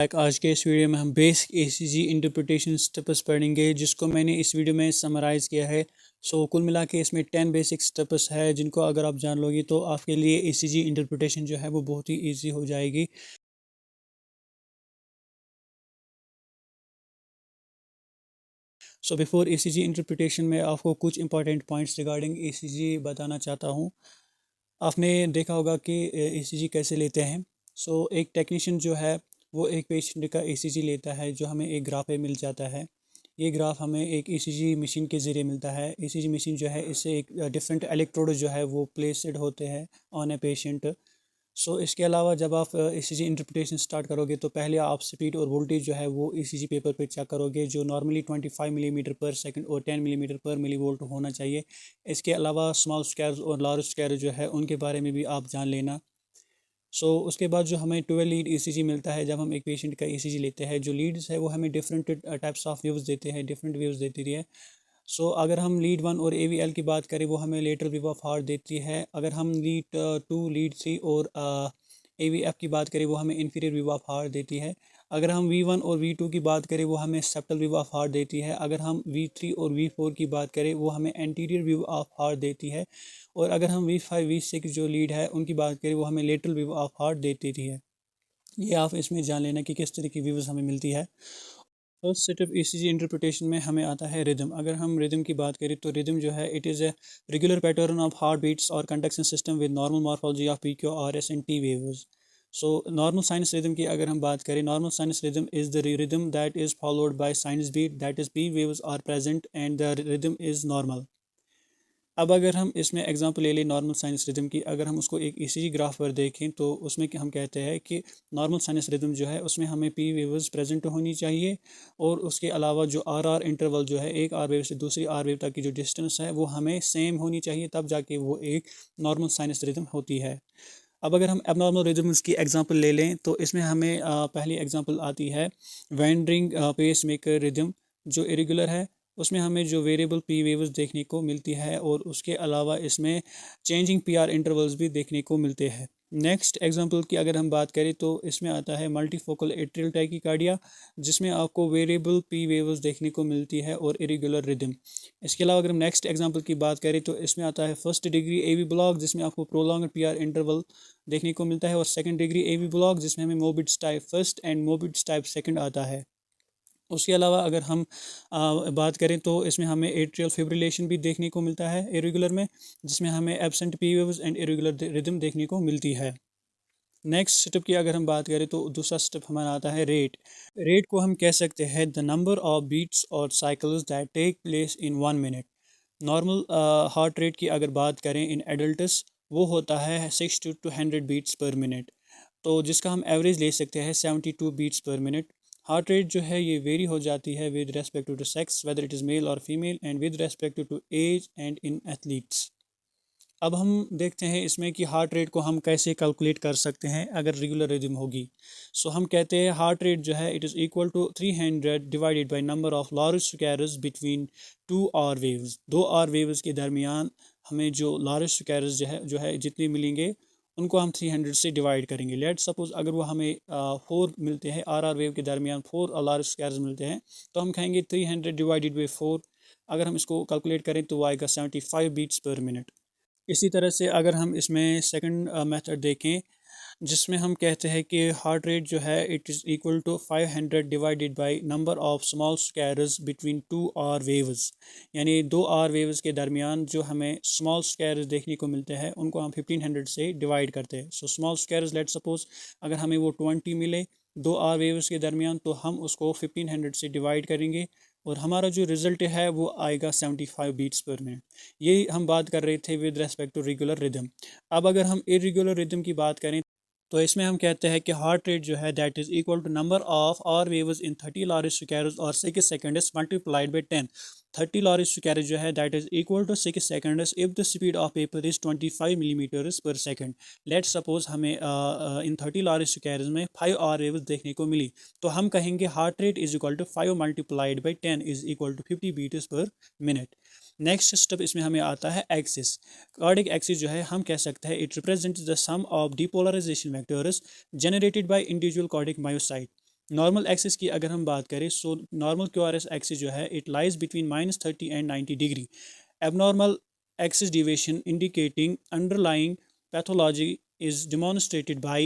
आज के इस वीडियो में हम बेसिक ईसीजी इंटरप्रिटेशन स्टेप्स पढ़ेंगे जिसको मैंने इस वीडियो में समराइज़ किया है। कुल मिला के इसमें 10 बेसिक स्टेप्स है जिनको अगर आप जान लोगे तो आपके लिए ईसीजी इंटरप्रिटेशन जो है वो बहुत ही इजी हो जाएगी। बिफोर ईसीजी इंटरप्रिटेशन में आपको कुछ इंपॉर्टेंट पॉइंट्स रिगार्डिंग ईसीजी बताना चाहता हूँ। आपने देखा होगा कि ईसीजी कैसे लेते हैं। एक टेक्नीशियन जो है वो एक पेशेंट का ईसीजी लेता है जो हमें एक ग्राफ पे मिल जाता है। ये ग्राफ हमें एक ईसीजी मशीन के ज़रिए मिलता है। ईसीजी मशीन जो है इससे एक डिफरेंट इलेक्ट्रोड जो है वो प्लेस्ड होते हैं ऑन ए पेशेंट। इसके अलावा जब आप ईसीजी इंटरप्रिटेशन स्टार्ट करोगे तो पहले आप स्पीड और वोल्टेज जो है वो ईसीजी पेपर पे चेक करोगे जो नॉर्मली 25 मिलीमीटर पर सेकंड और 10 मिलीमीटर पर मिली वोल्ट होना चाहिए। इसके अलावा स्मॉल स्क्वायर्स और लार्ज स्क्वायर जो है उनके बारे में भी आप जान लेना। उसके बाद जो हमें 12 लीड ईसीजी मिलता है जब हम एक पेशेंट का ईसीजी लेते हैं। जो लीड्स है वो हमें डिफरेंट टाइप्स ऑफ व्यूज़ देते हैं, डिफरेंट व्यूज़ देती है। अगर हम लीड 1 और एवीएल की बात करें वो हमें लेटरल व्यू ऑफ हार्ट देती है। अगर हम लीड 2, लीड 3 और एवीएफ की बात करें वो हमें इंफीरियर व्यू ऑफ हार्ट देती है। अगर हम वी1 और वी2 की बात करें वो हमें सेप्टल व्यू ऑफ हार्ट देती है। अगर हम वी3 और वी4 की बात करें वो हमें एंटीरियर व्यू ऑफ हार्ट देती है। और अगर हम वी5 वी6 जो लीड है उनकी बात करें वो हमें लेटरल व्यू ऑफ हार्ट देती है। ये आप इसमें जान लेना कि किस तरह की व्यूज़ हमें मिलती है। First set of ECG interpretation में हमें आता है रिदम। अगर हम रिदम की बात करें तो रिदम जो है it is a regular pattern of heart beats और conduction system with normal morphology of P Q R S and T waves. Normal sinus rhythm की अगर हम बात करें, normal sinus rhythm is the rhythm that is followed by sinus beat that is P waves are present and the rhythm is normal. अब अगर हम इसमें example ले लें नॉर्मल साइनस रिदम की, अगर हम उसको एक ईसीजी ग्राफ पर देखें तो उसमें हम कहते हैं कि नॉर्मल साइनस रिदम जो है उसमें हमें पी वेव्स प्रेजेंट होनी चाहिए। और उसके अलावा जो आर इंटरवल जो है एक आर वेव से दूसरी आर वेव तक की जो डिस्टेंस है वो हमें सेम होनी चाहिए, तब जाके वो एक नॉर्मल साइनस रिदम होती है। अब अगर हम एबनॉर्मल रिदम्स की एग्जांपल ले लें तो इसमें हमें पहली एग्जांपल आती है वैंडरिंग पेस मेकर रिदम जो इरेगुलर है। उसमें हमें जो वेरिएबल पी वेव्स देखने को मिलती है और उसके अलावा इसमें चेंजिंग पी आर इंटरवल्स भी देखने को मिलते हैं। नेक्स्ट एग्जांपल की अगर हम बात करें तो इसमें आता है मल्टीफोकल एट्रियल टैकीकार्डिया जिसमें आपको वेरिएबल पी वेव्स देखने को मिलती है और इरेगुलर रिदम। इसके अलावा अगर हम नेक्स्ट एग्जांपल की बात करें तो इसमें आता है फर्स्ट डिग्री एवी ब्लॉक जिसमें आपको प्रोलॉन्ग्ड पी आर इंटरवल देखने को मिलता है, और सेकंड डिग्री एवी ब्लॉक जिसमें हमें Mobitz type first and Mobitz type second आता है। उसके अलावा अगर हम बात करें तो इसमें हमें एट्रियल फिब्रिलेशन भी देखने को मिलता है इरेगुलर में, जिसमें हमें absent P waves and irregular rhythm देखने को मिलती है। नेक्स्ट स्टेप की अगर हम बात करें तो दूसरा स्टेप हमारा आता है रेट। रेट को हम कह सकते हैं द नंबर ऑफ बीट्स और cycles that take place in 1 minute. Normal heart rate की अगर बात करें इन एडल्टस वो होता है 60 to 100 बीट्स पर मिनट, तो जिसका हम एवरेज ले सकते हैं 72 beats per minute. Heart rate जो है ये वेरी हो जाती है with respect to sex whether it is male और female and with respect to age and in athletes. अब हम देखते हैं इसमें कि हार्ट रेट को हम कैसे कैलकुलेट कर सकते हैं अगर रेगुलर रिदम होगी। हम कहते हैं हार्ट रेट जो है it is equal to 300 divided by number of large squares between two R waves. दो आर वेव्स के दरमियान हमें जो लार्ज स्क्वायर्स जो है जितने मिलेंगे उनको हम 300 से डिवाइड करेंगे। लेट सपोज अगर वो हमें 4 मिलते हैं, आर वेव के दरमियान 4 लार्ज स्क्वायर्स मिलते हैं, तो हम कहेंगे 300 डिवाइडेड बाई 4। अगर हम इसको कैलकुलेट करें तो वो आएगा 75 बीट्स पर मिनट। इसी तरह से अगर हम इसमें सेकंड मेथड देखें जिसमें हम कहते हैं कि हार्ट रेट जो है it is equal to 500 divided by number of small squares between two R waves. यानी दो आर वेव्स के दरमियान जो हमें स्मॉल स्क्वायर्स देखने को मिलते हैं उनको हम 1500 से डिवाइड करते हैं। स्मॉल स्क्वायर्स लेट सपोज अगर हमें वो 20 मिले दो आर वेव्स के दरमियान तो हम उसको 1500 से डिवाइड करेंगे और हमारा जो रिज़ल्ट है वो आएगा 75 बीट्स पर मिनट। यही हम बात कर रहे थे with respect to regular rhythm. अब अगर हम इरेगुलर रिदम की बात करें तो इसमें हम कहते हैं कि हार्ट रेट जो है that is equal to number of R waves in 30 large squares और 6 seconds multiplied by 10। 30 large square जो है that is equal to 6 seconds if the speed of paper is 25 millimetres per second. Let suppose हमें in 30 large squares में 5 are waves देखने को मिली, तो हम कहेंगे heart rate is equal to 5 multiplied by 10 is equal to 50 beats per minute. Next step इसमें हमें आता है एक्सिस। कार्डिक एक्सिस जो है हम कह सकते हैं it represents the sum of depolarisation vectors generated by individual cardiac myocyte. Normal axis की अगर हम बात करें, so normal Q R S axis जो है it lies between -30 and 90 degree. Abnormal axis deviation indicating underlying pathology is demonstrated by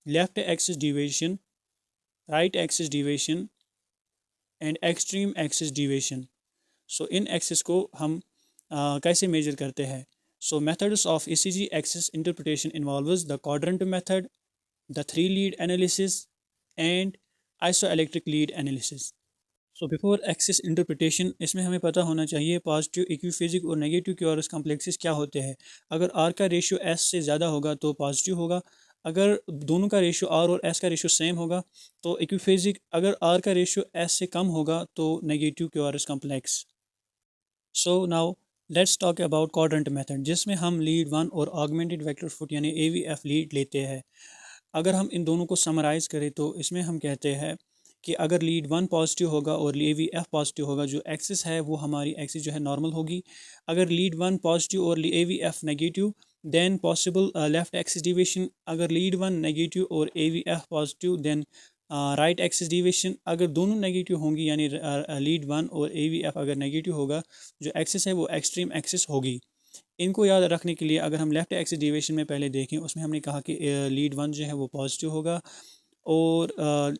left axis deviation, right axis deviation and extreme axis deviation. So in axis को हम कैसे major करते हैं? So methods of ECG axis interpretation involves the quadrant method, the three lead analysis and isoelectric lead analysis. So before axis interpretation इसमें हमें पता होना चाहिए पॉजिटिव इक्विफेजिक और नेगेटिव क्यूआरएस कॉम्प्लेक्सेस क्या होते हैं. अगर आर का रेशियो एस से ज़्यादा होगा तो पॉजिटिव होगा. अगर दोनों का रेशियो आर और एस का रेशियो सेम होगा तो इक्विफेजिक. अगर आर का रेशियो एस से कम होगा तो negative QRS complex. So now let's talk about quadrant method, जिसमें हम लीड वन और ऑगमेंटेड वेक्टर फुट यानी AVF लीड लेते हैं. अगर हम इन दोनों को समराइज़ करें तो इसमें हम कहते हैं कि अगर लीड वन पॉजिटिव होगा और AVF पॉजिटिव होगा, जो एक्सिस है वो हमारी एक्सिस जो है नॉर्मल होगी. अगर लीड वन पॉजिटिव और AVF negative then possible left axis deviation. अगर लीड वन नेगेटिव और AVF positive then right axis deviation. अगर दोनों नेगेटिव होंगी यानी लीड वन और AVF अगर नेगेटिव होगा, जो एक्सिस है वो एक्सट्रीम एक्सिस होगी. इनको याद रखने के लिए अगर हम लेफ्ट एक्सिस डिविएशन में पहले देखें, उसमें हमने कहा कि लीड वन जो है वो पॉजिटिव होगा और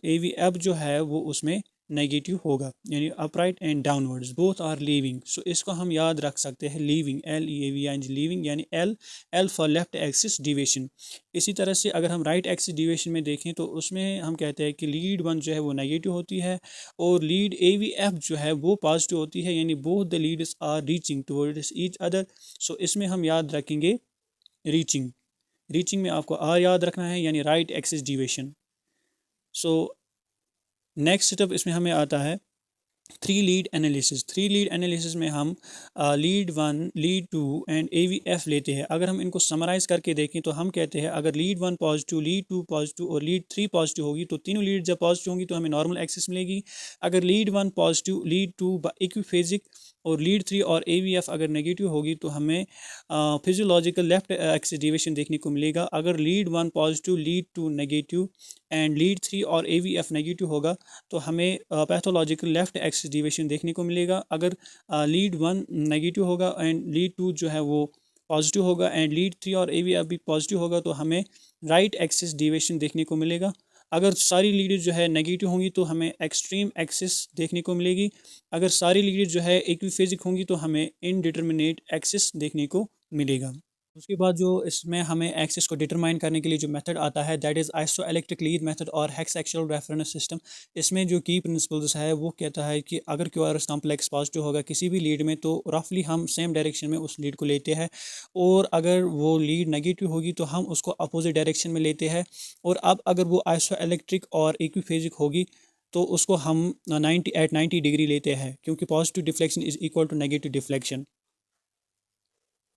AVF जो है वो उसमें नेगेटिव होगा, यानी upright and downwards both are leaving. So इसको हम याद रख सकते हैं लीविंग, LEAVING लीविंग, यानी L for left axis deviation. इसी तरह से अगर हम राइट एक्सिस डिविएशन में देखें तो उसमें हम कहते हैं कि लीड वन जो है वो नेगेटिव होती है और लीड AVF जो है वो पॉजिटिव होती है, यानी both the leads are reaching towards each other. So इसमें हम याद रखेंगे रीचिंग. रीचिंग में आपको आर याद रखना है, यानी right axis deviation. So next step इसमें हमें आता है three lead analysis. Three lead analysis में हम lead one, lead two and AVF लेते हैं. अगर हम इनको समराइज़ करके देखें तो हम कहते हैं अगर lead one positive, lead two positive और लीड थ्री पॉजिटिव होगी तो तीनों लीड जब पॉजिटिव होंगी तो हमें नॉर्मल एक्सिस मिलेगी. अगर lead one positive, lead two equiphasic और लीड थ्री और AVF अगर नेगेटिव होगी तो हमें फिजियोलॉजिकल लेफ्ट एक्सिस डिविएशन देखने को मिलेगा. अगर lead one positive, lead two negative and lead three और AVF नेगेटिव होगा तो हमें पैथोलॉजिकल लेफ्ट एक्सिस डिविएशन देखने को मिलेगा. अगर लीड वन नेगेटिव होगा एंड लीड टू जो है वो पॉजिटिव होगा एंड लीड थ्री और AVF भी पॉजिटिव होगा तो हमें राइट एक्सिस डिविएशन देखने को मिलेगा. अगर सारी लीड जो है नेगेटिव होंगी तो हमें एक्सट्रीम एक्सिस देखने को मिलेगी. अगर सारी लीड जो है इक्विफेजिक होंगी तो हमें इनडिटर्मिनेट एक्सिस देखने को मिलेगा. उसके बाद जो इसमें हमें एक्सिस को डिटरमाइन करने के लिए जो मेथड आता है that is iso electric lead method और हेक्सएक्सियल रेफरेंस सिस्टम. इसमें जो की प्रिंसिपल्स है वो कहता है कि अगर क्यूआरएस कॉम्प्लेक्स पॉजिटिव होगा किसी भी लीड में तो रफली हम सेम डायरेक्शन में उस लीड को लेते हैं और अगर वो लीड नेगेटिव होगी तो हम उसको अपोजिट डायरेक्शन में लेते हैं. और अब अगर वो आइसो इलेक्ट्रिक और इक्विफेजिक होगी तो उसको हम 90 डिग्री लेते हैं, क्योंकि positive deflection is equal to negative deflection.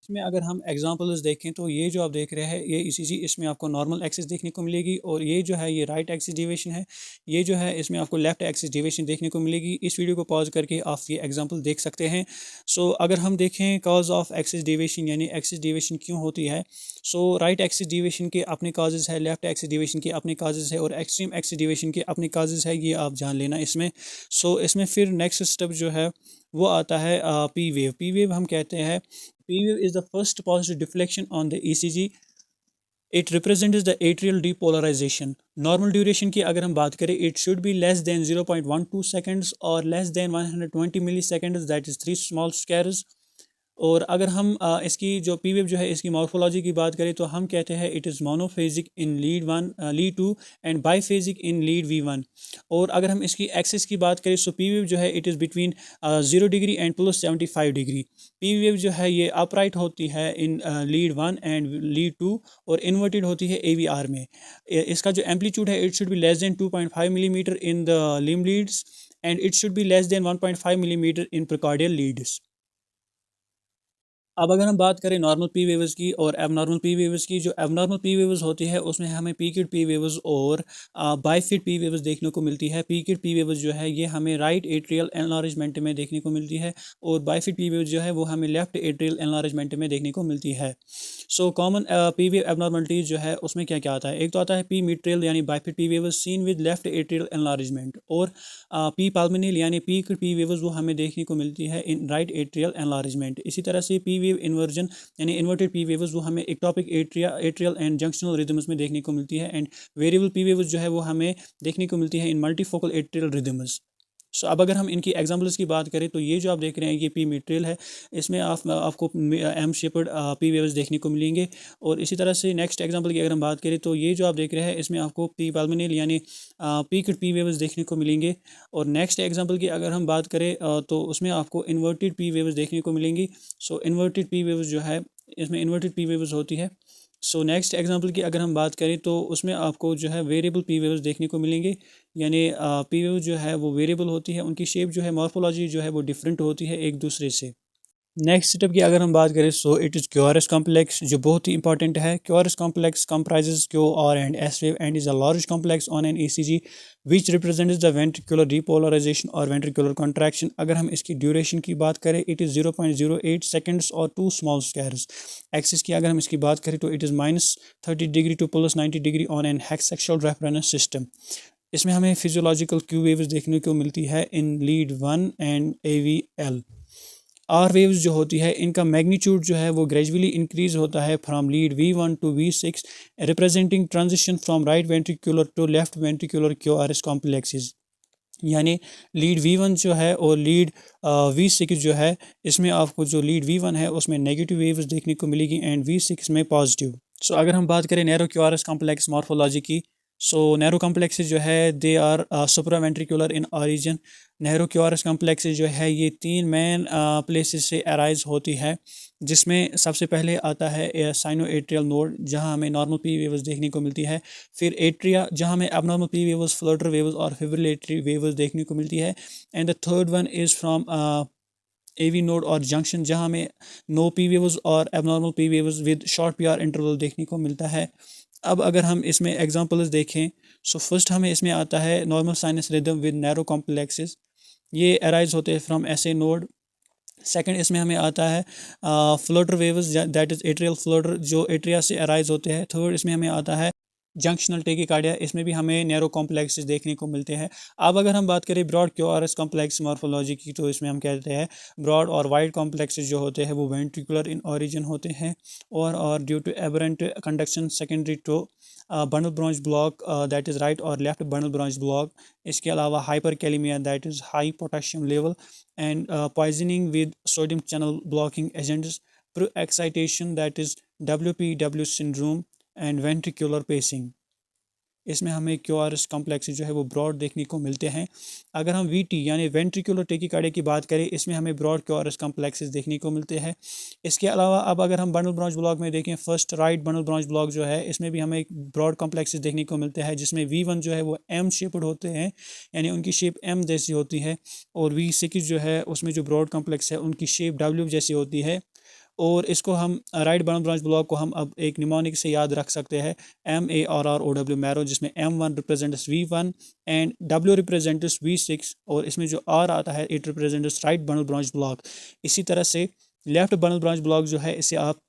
इसमें अगर हम एग्जांपल्स देखें तो ये जो आप देख रहे हैं ये ECG, इसमें आपको नॉर्मल एक्सिस देखने को मिलेगी और ये जो है ये राइट एक्सिस डिविएशन है. ये जो है इसमें आपको लेफ्ट एक्सिस डिविएशन देखने को मिलेगी. इस वीडियो को पॉज करके आप ये एग्जांपल देख सकते हैं. सो अगर हम देखें कॉज ऑफ एक्सिस डिविएशन यानी एक्सिस डिविएशन क्यों होती है, सो राइट एक्सिस डिविएशन के अपने काजेज है, लेफ्ट एक्सिस डिविएशन के अपने काजेज है और एक्सट्रीम एक्सिस डिविएशन के अपने काजेज है, ये आप जान लेना इसमें. सो इसमें फिर नेक्स्ट स्टेप जो है वो आता है P वेव. P वेव हम कहते हैं P wave is the first positive deflection on the ECG. It represents the atrial depolarization. Normal duration की अगर हम बात करें it should be less than 0.12 seconds or less than 120 milliseconds, that is 3 small squares. और अगर हम इसकी जो पी वेव जो है इसकी मॉर्फोलॉजी की बात करें तो हम कहते हैं it is monophasic in lead one, lead two and biphasic in lead V1. और अगर हम इसकी एक्सिस की बात करें सो पी वेव जो है it is between 0 degree and +75 degree. P wave जो है ये अपराइट होती है in lead one and lead two और इन्वर्टेड होती है AVR में. इसका जो एम्पलीट्यूड है it should be less than 2.5 millimetre in the limb leads and it should be less than 1.5 millimetre in precordial leads. अब अगर हम बात करें नॉर्मल पी वेव्स की और एबनॉर्मल पी वेव्स की, जो एबनॉर्मल पी वेव्स होती है उसमें हमें पीक्ड पी वेव्स और बाइफिड पी वेव्स देखने को मिलती है। पीक्ड पी वेव्स जो है ये हमें राइट एट्रियल एनलार्जमेंट में देखने को मिलती है और बाइफिड पी वेव्स जो है वो हमें लेफ्ट एट्रियल एनलार्जमेंट में देखने को मिलती है। So common P wave abnormalities जो है उसमें क्या क्या आता है, एक तो आता है पी मिट्रियल यानी bifid P waves seen with left atrial enlargement, और पी पाल्मिनल यानी पीक्ड पी वेव्स वो हमें देखने को मिलती है इन राइट एट्रियल एनलार्जमेंट। इसी तरह से पी वेव इन्वर्जन यानी इन्वर्टेड पी वेव्स वो हमें ectopic atrial and junctional rhythms में देखने को मिलती है, एंड वेरिएबल पी वेव्स जो है वो हमें देखने को मिलती है इन मल्टीफोकल एट्रियल रिदम्स। सो अब अगर हम इनकी एग्जांपल्स की बात करें तो ये जो आप देख रहे हैं ये पी मेटेरियल है, इसमें आपको एम शेपर्ड पी वेव्स देखने को मिलेंगे। और इसी तरह से नेक्स्ट एग्जांपल की अगर हम बात करें तो ये जो आप देख रहे हैं इसमें आपको पी पाल्मिनल यानी पीक्ड पी वेव्स देखने को मिलेंगे। और नेक्स्ट एग्जांपल की अगर हम बात करें तो उसमें आपको इन्वर्टेड पी वेव्स देखने को मिलेंगी। सो इन्वर्टेड पी वेव्स जो है इसमें इन्वर्टेड पी वेव्स होती है। सो नेक्स्ट एग्जांपल की अगर हम बात करें तो उसमें आपको जो है वेरिएबल पी वेव्स देखने को मिलेंगे, यानी पी वेव जो है वो वेरिएबल होती है, उनकी शेप जो है मॉर्फोलॉजी जो है वो डिफरेंट होती है एक दूसरे से। नेक्स्ट स्टेप की अगर हम बात करें so it is QRS complex, जो बहुत ही इंपॉर्टेंट है। QRS complex comprises Q R and S wave and is a large complex on an ECG which represents the ventricular depolarisation और वेंट्रिकुलर कॉन्ट्रैक्शन। अगर हम इसकी ड्यूरेशन की बात करें इट इज़ 0.08 सेकेंड्स और 2 स्मॉल स्क्वायर्स। एक्सिस की अगर हम इसकी बात करें तो it is -30 degree to +90 degree on an hexaxial reference system. इसमें हमें फिजियोलॉजिकल क्यू वेव्स देखने को मिलती है in lead 1 and AVL। R waves जो होती है इनका मैग्नीट्यूड जो है वो ग्रेजुअली इंक्रीज होता है from lead V1 to V6, representing transition from right ventricular to left ventricular QRS complexes. यानी लीड V1 जो है और लीड V6 जो है, इसमें आपको जो लीड V1 है उसमें नेगेटिव वेव्स देखने को मिलेगी एंड V6 में पॉजिटिव। सो अगर हम बात करें नैरो क्यूआरएस कॉम्प्लेक्स मॉर्फोलॉजी की, सो नैरो कॉम्प्लेक्सेस जो है they are supraventricular in origin. Narrow QRS complexes जो है ये 3 मेन प्लेसेस से अराइज होती है, जिसमें सबसे पहले आता है साइनो एट्रियल नोड जहां हमें नॉर्मल पी वेव्स देखने को मिलती है, फिर एट्रिया जहां हमें abnormal P waves, Flutter waves और फिब्रिलेटरी वेव्स देखने को मिलती है, and the third one is from AV node और जंक्शन जहां हमें नो पी वेव्स और abnormal P waves with short PR interval देखने को मिलता है। अब अगर हम इसमें एग्जांपल्स देखें सो फर्स्ट हमें इसमें आता है normal sinus rhythm with narrow complexes, ये अराइज होते हैं फ्रॉम SA नोड। सेकंड इसमें हमें आता है floater waves that is atrial floater जो एट्रिया से अराइज होते हैं। थर्ड इसमें हमें आता है जंक्शनल टेकिकार्डिया, इसमें भी हमें नैरो कॉम्प्लेक्सेस देखने को मिलते हैं। अब अगर हम बात करें ब्रॉड क्यूआरएस कॉम्प्लेक्स मॉर्फोलॉजी की तो इसमें हम कहते हैं ब्रॉड और वाइड कॉम्प्लेक्सेस जो होते हैं वो वेंट्रिकुलर इन ओरिजिन होते हैं और due to aberrant conduction secondary to bundle branch block that is right और लेफ्ट बंडल ब्रांच ब्लॉक। इसके अलावा hyperkalemia that is high potassium level and poisoning with sodium channel blocking agents, pro excitation that is WPW syndrome and ventricular pacing. इसमें हमें QRS complex जो है वो broad देखने को मिलते हैं। अगर हम VT यानी वेंट्रिकुलर टेकिकार्डिया की बात करें इसमें हमें ब्रॉड क्यूआरएस कॉम्प्लेक्सेस देखने को मिलते हैं। इसके अलावा अब अगर हम बंडल ब्रांच ब्लॉक में देखें first right bundle branch block जो है इसमें भी हमें ब्रॉड कॉम्प्लेक्सेस देखने को मिलते हैं, जिसमें V1 जो है वो M शेप्ड होते हैं यानी उनकी शेप M जैसी होती है, और V6 जो है उसमें जो ब्रॉड कॉम्प्लेक्स है उनकी शेप W जैसी होती है। और इसको हम राइट बंडल ब्रांच ब्लॉक को हम अब एक निमोनिक से याद रख सकते हैं MARROW मैरो, जिसमें M1 represents V1 and W represents V6, और इसमें जो R आता है it represents right bundle branch block. इसी तरह से लेफ्ट बंडल ब्रांच ब्लॉक जो है इसे आप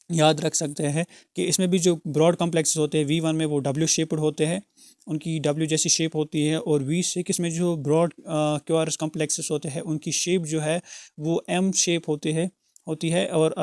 याद रख सकते हैं कि इसमें भी जो ब्रॉड कॉम्प्लेक्सेस होते हैं V1 में वो W शेप्ड होते हैं, उनकी W जैसी शेप होती है, और V6 में जो ब्रॉड क्यूआरएस कॉम्प्लेक्सेस होते हैं उनकी शेप जो है वो M शेप होती है। और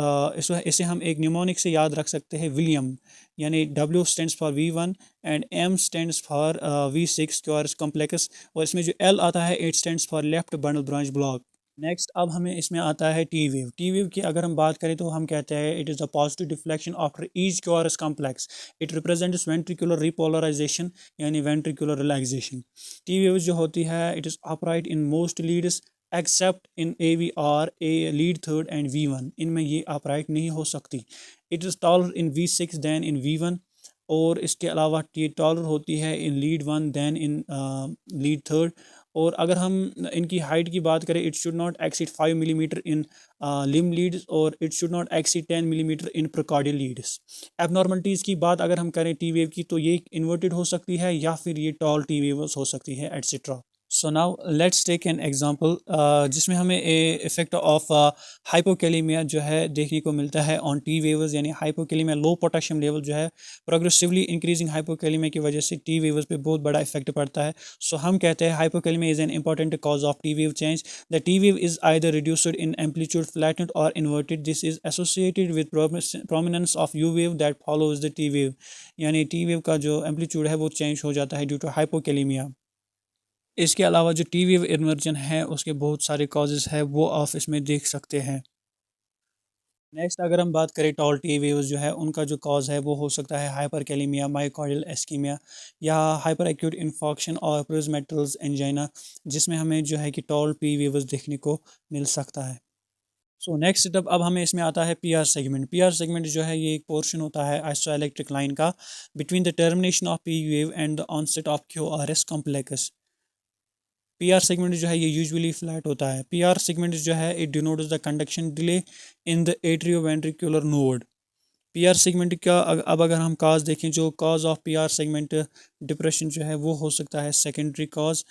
इसे हम एक न्यूमोनिक से याद रख सकते हैं विलियम, यानी W stands for V1 and M stands for V6 QRS complex, और इसमें जो L आता है it stands for left bundle branch block. Next अब हमें इसमें आता है टी वेव। टी वेव की अगर हम बात करें तो हम कहते हैं it is the positive deflection after each QRS complex, it represents ventricular repolarization यानी वेंट्रिकुलर रिलैक्सेशन। टी वेव जो होती है it is upright in most leads except in AVR a lead third and V1, इनमें ये अपराइट नहीं हो सकती। It is taller in V6 than in V1, और इसके अलावा ये टॉलर होती है in lead 1 than in lead third, और अगर हम इनकी हाइट की बात करें, it should not exceed 5 millimetre in limb leads और it should not exceed 10 millimetre in precordial leads. Abnormalities की बात अगर हम करें टी वेव की, तो ये इन्वर्टेड हो सकती है या फिर ये टॉल टी वेव्स हो सकती है etcetera. So now let's take an example जिसमें हमें इफेक्ट ऑफ हाइपोकैलेमिया जो है देखने को मिलता है ऑन टी वेव्स, यानी हाइपोकैलेमिया लो पोटेशियम लेवल जो है प्रोग्रेसिवली इंक्रीजिंग हाइपोकैलेमिया की वजह से टी वेव्स पे बहुत बड़ा इफेक्ट पड़ता है। सो हम कहते हैं hypokalaemia is an important cause of T wave change. The T wave is either reduced in amplitude, flattened और inverted. This is associated with prominence of U wave that follows the T wave, यानी T wave का जो amplitude है वो change हो जाता है due to hypokalemia. इसके अलावा जो टी वेव इन्वर्जन है उसके बहुत सारे कॉजेज़ है, वो आप इसमें देख सकते हैं। नेक्स्ट अगर हम बात करें टॉल टी वेव्स जो है उनका जो कॉज है वो हो सकता है हाइपरकैलेमिया, मायोकार्डियल एस्कीमिया या हाइपर एक्यूट इन्फॉक्शन और प्रिज्मेटल्स एंजाइना, जिसमें हमें जो है कि टॉल टी वेव्स देखने को मिल सकता है। सो नेक्स्ट स्टेप अब हमें इसमें आता है P R segment. P R segment जो है ये एक पोर्शन होता है आइसोइलेक्ट्रिक लाइन का between the termination of P wave and the onset of Q R S complex. P R segment जो है ये यूजुअली फ्लैट होता है। पी आर सेगमेंट जो है it denotes the conduction delay in the atrioventricular node. P R segment का अब अगर हम काज देखें, जो cause of P R segment depression जो है वो हो सकता है सेकेंडरी कॉज।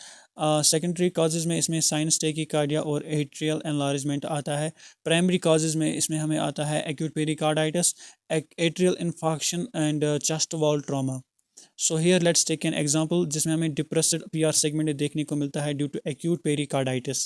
सेकेंडरी काजेज में इसमें साइनस टेकिकार्डिया और एट्रियल एनलार्जमेंट आता है। प्राइमरी काजेज में इसमें हमें आता है acute pericarditis, atrial infarction and chest wall trauma. So here let's take an example जिसमें हमें डिप्रेस्ड पीआर सेगमेंट देखने को मिलता है due to acute pericarditis.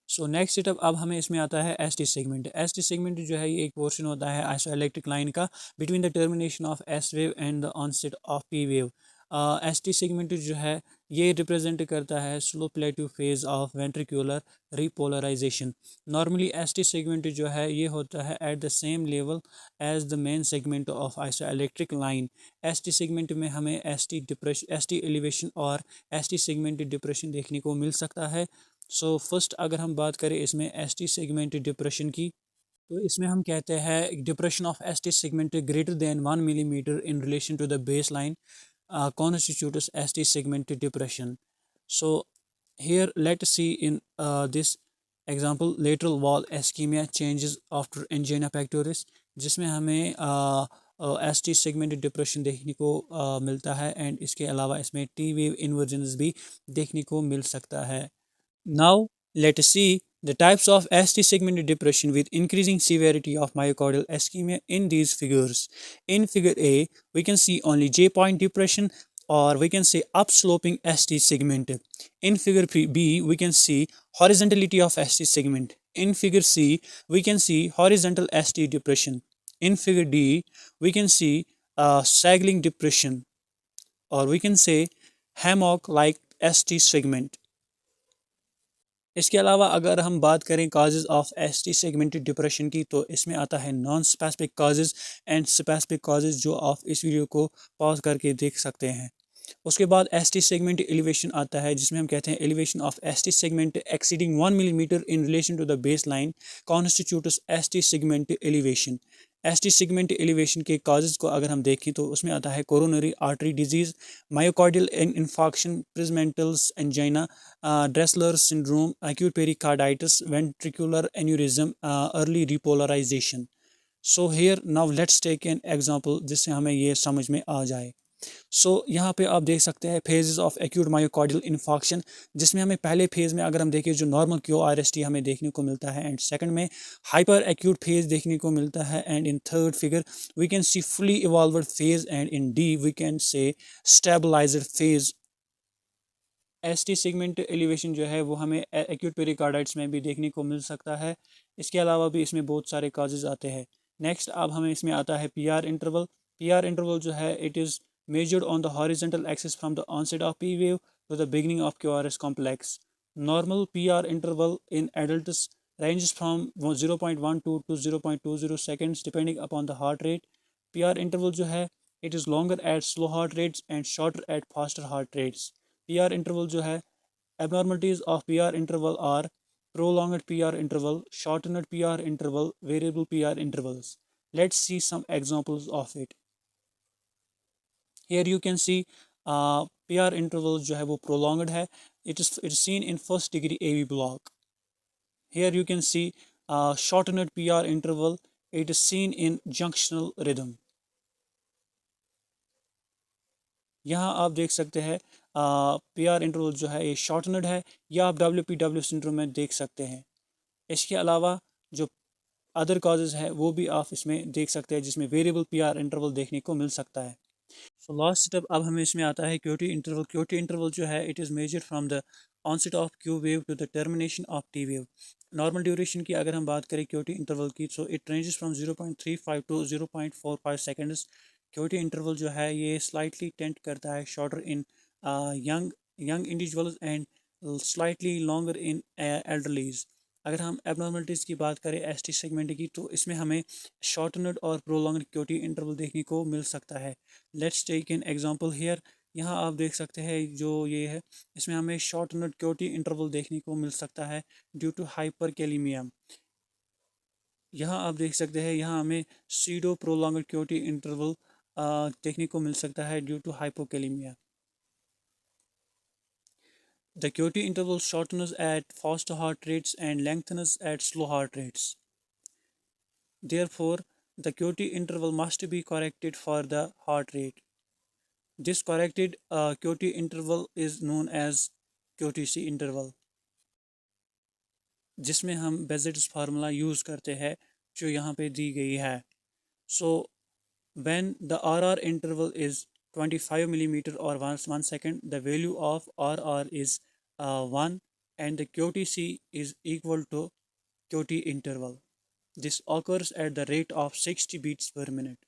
So next step अब हमें इसमें आता है S T segment. S T segment जो है ये एक पोर्शन होता है आइसोइलेक्ट्रिक लाइन का between the termination of S wave and the onset of P wave. S T segment जो है ये रिप्रेजेंट करता है slow plateau phase of ventricular repolarization. Normally S T segment जो है ये होता है at the same level as the main segment of isoelectric line. S T segment में हमें S T depression, S T elevation और एस टी सेगमेंट डिप्रेशन देखने को मिल सकता है। सो फर्स्ट अगर हम बात करें इसमें एस टी सेगमेंट डिप्रेशन की, तो इसमें हम कहते हैं depression of S T segment greater than 1 millimetre in relation to the base line constitutes ST segment depression. So here let's see in this example lateral wall ischemia changes after angina pectoris, जिसमें हमें S T segment depression देखने को मिलता है and इसके अलावा इसमें T wave इन्वर्जन्स भी देखने को मिल सकता है। Now, let us see the types of ST segmented depression with increasing severity of myocardial ischemia in these figures. In figure A, we can see only J point depression, or we can say upsloping ST segment. In figure B, we can see horizontality of ST segment. In figure C, we can see horizontal ST depression. In figure D, we can see sagging depression, or we can say hammock like ST segment. इसके अलावा अगर हम बात करें causes of S T segmented depression की, तो इसमें आता है non specific causes and specific causes, जो आप इस वीडियो को पॉज करके देख सकते हैं। उसके बाद एस टी सेगमेंट एलिवेशन आता है, जिसमें हम कहते हैं elevation of S T segment exceeding 1 millimetre in relation to the base line constitutes S T segment elevation. S T segment elevation के काजेज़ को अगर हम देखें तो उसमें आता है coronary artery disease, myocardial infarction, Prinzmetal's angina, Dressler syndrome, acute pericarditis, ventricular aneurysm, early repolarization. So here now let's take an example जिससे हमें ये समझ में आ जाए। यहाँ पे आप देख सकते हैं phases of acute myocardial infarction, जिसमें हमें पहले फेज में अगर हम देखें जो normal Q R S T हमें देखने को मिलता है, एंड सेकंड में हाइपर एक्यूट फेज देखने को मिलता है, and in third figure we can see fully evolved phase, and in the we can see stabilized phase. S T segment elevation जो है वो हमें एक्यूट पेरिकार्डाइटिस में भी देखने को मिल सकता है। इसके अलावा भी इसमें बहुत सारे काजेज आते हैं। नेक्स्ट अब हमें इसमें आता है P R interval. P R interval जो है it is measured on the horizontal axis from the onset of P wave to the beginning of Q R S complex. Normal P R interval in adults ranges from 0.12 to 0.20 seconds depending upon the heart rate. PR interval जो है it is longer at slow heart rates and shorter at faster heart rates. PR interval जो है abnormalities of PR interval are prolonged PR interval, shortened PR interval, variable PR intervals. Let's see some examples of it. Here you can see PR interval जो है वो prolonged है. It is seen in first degree AV block. Here you can see shortened PR interval. It is seen in junctional rhythm. यहाँ आप देख सकते हैं PR interval जो है ये शॉर्टनड है, या आप WPW सिंड्रोम में देख सकते हैं. इसके अलावा जो अदर कॉजेज़ है वो भी आप इसमें देख सकते हैं, जिसमें वेरिएबल PR इंटरवल देखने को मिल सकता है. सो लास्ट स्टेप अब हमें इसमें आता है क्यूटी इंटरवल. क्यूटी इंटरवल जो है it is measured from the onset of Q wave to the termination of T wave. Normal duration की अगर हम बात करें क्यूटी इंटरवल की, so it ranges from 0.35 to 0.45 seconds. QT interval जो है ये स्लाइटली टेंट करता है shorter in young young individuals and slightly longer in elderlies. अगर हम एबनॉर्मलिटीज़ की बात करें एसटी सेगमेंट की, तो इसमें हमें शॉर्टनड और प्रोलॉन्ग्ड क्यूटी इंटरवल देखने को मिल सकता है. Let's take an example here. यहाँ आप देख सकते हैं जो ये है, इसमें हमें शॉर्टनड क्यूटी इंटरवल देखने को मिल सकता है ड्यू टू हाइपरकैलेमिया. यहाँ आप देख सकते हैं यहाँ हमें सीडो प्रोलॉन्ग्ड क्यूटी इंटरवल देखने को मिल सकता है due to hypokalemia. The QT interval shortens at fast heart rates and lengthens at slow heart rates. Therefore, the QT interval must be corrected for the heart rate. This corrected QT interval is known as QTC interval, जिसमें हम बेजेट्स formula use करते हैं जो यहाँ पे दी गई है. So, when the RR interval is 25 millimeter or 1 second, the value of RR is 1 and the QTC is equal to QT interval. This occurs at the rate of 60 beats per minute.